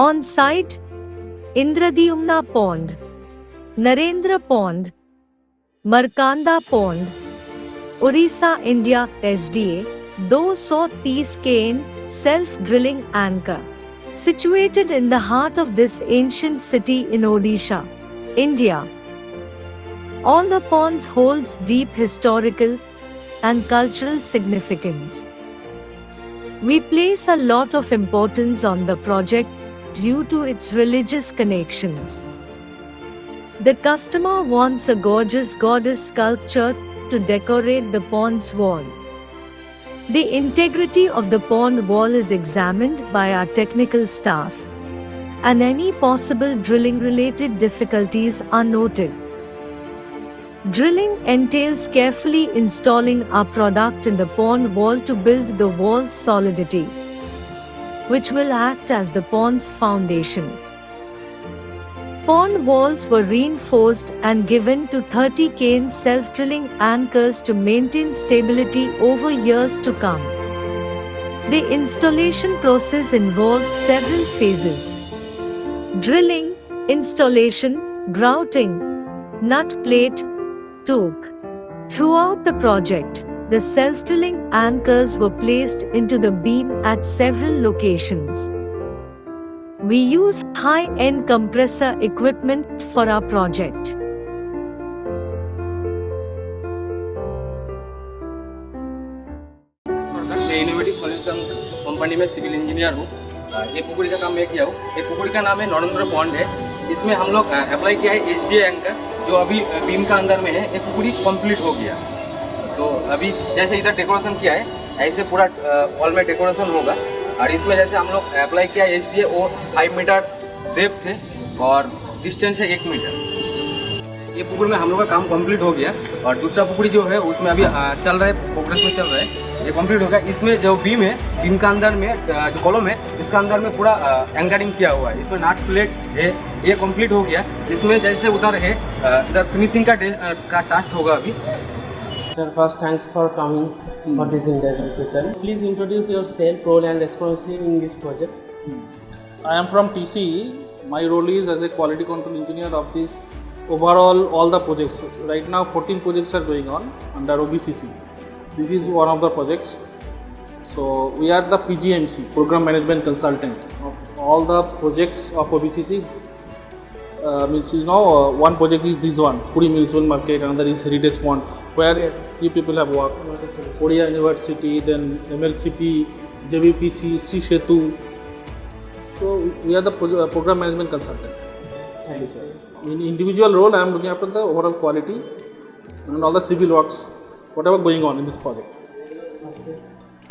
On site, Indradyumna Pond, Narendra Pond, Markanda Pond, Orissa, India, SDA, 230 kN self-drilling anchor. Situated in the heart of this ancient city in Odisha, India. All the ponds holds deep historical and cultural significance. We place a lot of importance on the project due to its religious connections. The customer wants a gorgeous goddess sculpture to decorate the pond's wall. The integrity of the pond wall is examined by our technical staff, and any possible drilling-related difficulties are noted. Drilling entails carefully installing our product in the pond wall to build the wall's solidity, which will act as the pond's foundation. Pond walls were reinforced and given to 30 kN self-drilling anchors to maintain stability over years to come. The installation process involves several phases: drilling, installation, grouting, nut plate, torque. Throughout the project, the self-drilling anchors were placed into the beam at several locations. We use high-end compressor equipment for our project. Innovative solution company में civil engineer हूँ। ये पुकुरी का काम मैं किया हूँ। ये पुकुरी का नाम है नरेंद्र पॉन्ड है। इसमें हम लोग अप्लाई किया है एचडीए एंकर, जो अभी बीम का अंदर में है। ये पुकुरी कंप्लीट हो गया। तो अभी जैसे इधर डेकोरेशन किया है, ऐसे पूरा वॉल में डेकोरेशन होगा। और इसमें जैसे हम लोग अप्लाई किया है एचडीए, वो 5 मीटर डेप्थ है और डिस्टेंस है 1 मीटर। ये पुकुरी में हम लोग का काम कंप्लीट हो गया। और दूसरा पुकुरी जो है उसमें अभी चल रहा है, प्रोग्रेस में चल रहा है। ये कंप्लीट होगा। इसमें जो बीम है, बीम का अंदर में जो कॉलम है, इसका अंदर में पूरा एंकरिंग किया हुआ है। इसमें नट प्लेट है, ये कंप्लीट हो गया। इसमें जैसे उधर है, इधर फिनिशिंग का टास्क होगा अभी। Sir, first thanks for coming for this interview session. Please introduce yourself, role and responsibility in this project. I am from TCE. My role is as a quality control engineer of this overall all the projects. Right now 14 projects are going on under OBCC. This is one of the projects. So we are the PGMC, Program Management Consultant of all the projects of OBCC. Means one project is this one, Puri Municipal Market, another is Heritage Pond, where you people have worked. Korea University, then MLCP, JVPC, Sri Setu. So we are the program management consultant. Thank you, sir. In individual role, I am looking after the overall quality and all the civil works, whatever going on in this project.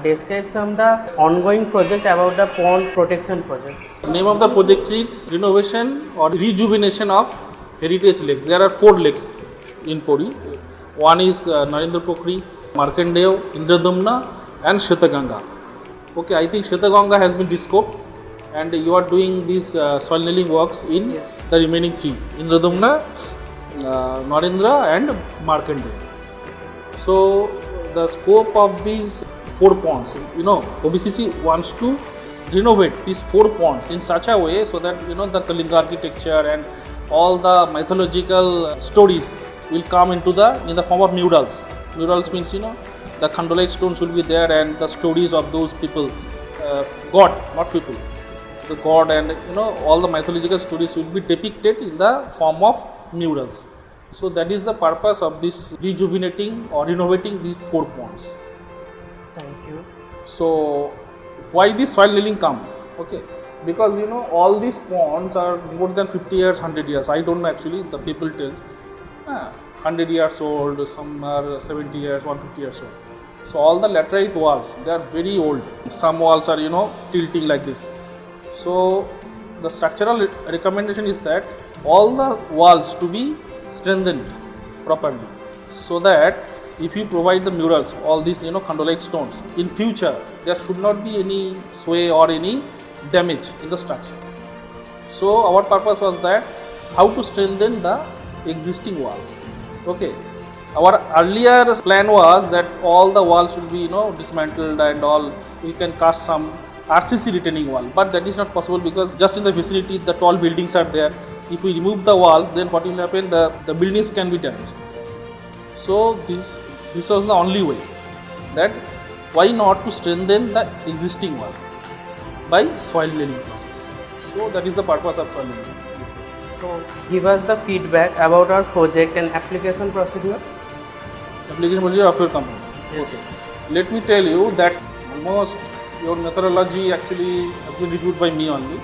Describe some the ongoing project about the pond protection project. The name of the project is renovation or rejuvenation of heritage lakes. There are 4 lakes in Puri. One is Narendra Pokri, Markandeya, Indradyumna and Shvetaganga. Okay, I think Shvetaganga has been descoped and you are doing these soil nailing works in the remaining 3, Indradyumna, Narendra and Markandeya. So the scope of these 4 ponds, OBCC wants to renovate these 4 ponds in such a way so that the Kalinga architecture and all the mythological stories will come in the form of murals. Murals means the Khandalite stones will be there and the stories of those people, God, not people, the God, and all the mythological stories will be depicted in the form of murals. So that is the purpose of this rejuvenating or renovating these 4 ponds. Thank you. So why this soil nailing come? Okay, because all these ponds are more than 50 years, 100 years. I don't know actually, the people tells 100 years old, some are 70 years, 150 years old. So all the laterite walls, they are very old. Some walls are tilting like this. So the structural recommendation is that all the walls to be strengthened properly, so that if you provide the murals, all these Khandalite stones, in future there should not be any sway or any damage in the structure. So our purpose was that how to strengthen the existing walls. Okay, our earlier plan was that all the walls will be dismantled and all. We can cast some RCC retaining wall, but that is not possible because just in the vicinity the tall buildings are there. If we remove the walls, then what will happen? The buildings can be damaged. So this was the only way, that why not to strengthen the existing wall by soil laying process. So that is the purpose of soil laying. So give us the feedback about our project and application procedure. Application procedure of your company. Yes. Okay. Let me tell you that almost your methodology actually has been reviewed by me only.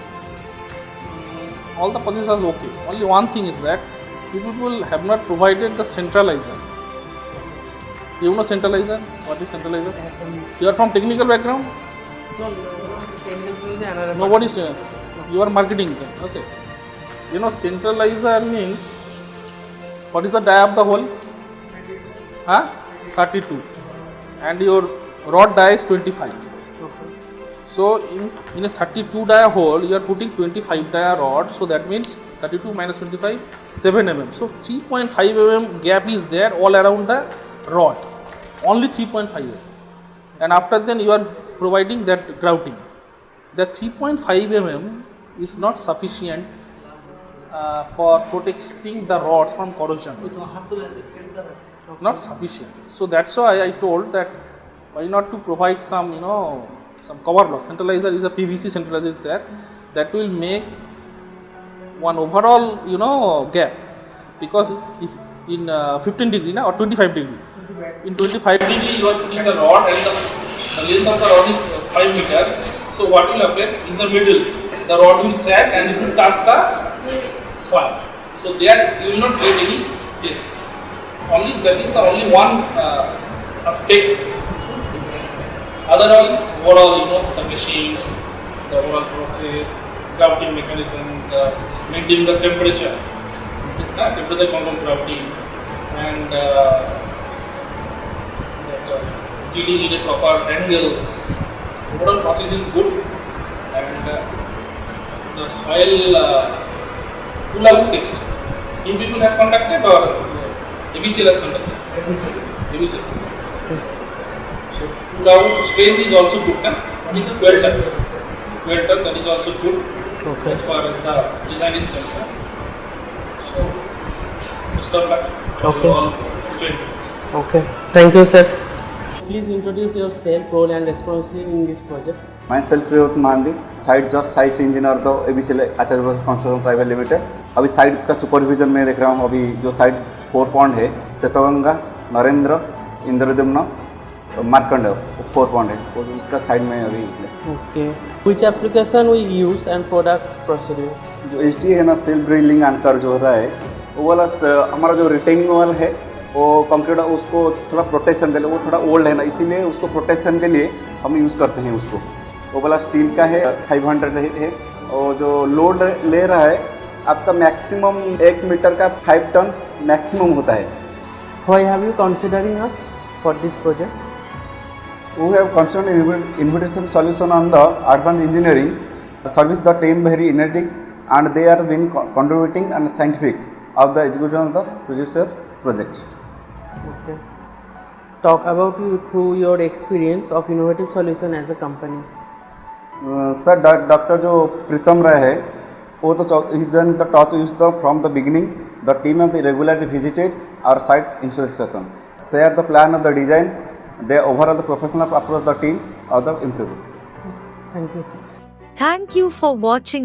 All the processes are okay. Only one thing is that you people have not provided the centralizer. You know centralizer? What is centralizer? You are from technical background? Nobody is. You are marketing. Okay. You know centralizer means, what is the dia of the hole? 32. And your rod dia is 25. So in a 32 dia hole, you are putting 25 dia rod. So that means 32 minus 25, 7 mm. So 3.5 mm gap is there all around the rod. Only 3.5 mm. And after then you are providing that grouting. The 3.5 mm is not sufficient for protecting the rods from corrosion. Not sufficient. So that's why I told that why not to provide some, some cover block. Centralizer is a PVC centralizer is there, that will make one overall, gap. Because if in 15 degree or 25 degree, in 25 degree you are putting the rod and the length of the rod is 5 meters. So what will happen? In the middle, the rod will sag and it will touch the soil. So there you will not get any space. That is the only one aspect. Otherwise, overall, the machines, the overall process, grouting mechanism, maintaining the temperature, temperature control grouting, and dealing in a proper angle. Overall process is good, and the soil pull-out test. You people have conducted or ABCL has conducted? ABCL. So pull-out strength is also good. What is the 12 ton? 12 ton, that is also good as far as the design is concerned. So, Mr. Black, all future interviews. Okay. Thank you, sir. Please introduce yourself, role and responsibility in this project. Myself Riyot Mandi, site engineer तो ABCL आचार्य construction private limited. अभी site का supervision में देख रहा हूँ। अभी जो site 4 point है, श्वेतगंगा, नरेंद्र, इंद्रदम्न, मार्कंडेय 4 पॉइंट है, उसका साइड में अभी। Okay. Which application we used and product procedure? जो HDA है ना, सेल्फ ड्रिलिंग एंकर जो होता है वो वाला हमारा जो रिटेनिंग वॉल है वो कंक्रीट, उसको थोड़ा प्रोटेक्शन के लिए, वो थोड़ा ओल्ड है ना, इसीलिए उसको प्रोटेक्शन के लिए हम यूज़ करते हैं उसको। वो वाला स्टील का है, 500 है, और जो लोड ले रहा है आपका मैक्सिमम 1 मीटर का 5 टन मैक्सिमम होता है। Why have you considering us for this project? We have considered invitation solution on the advanced engineering service the team very energetic and they are been contributing and scientific of the execution of the producer project. Okay. Talk about you through your experience of innovative solution as a company. Sir doctor जो प्रीतम राय है वो तो touch use the from the beginning the team of the regularly visited our site inspection share the plan of the design the overall the professional approach the team of the improve. Thank you. Thank you for watching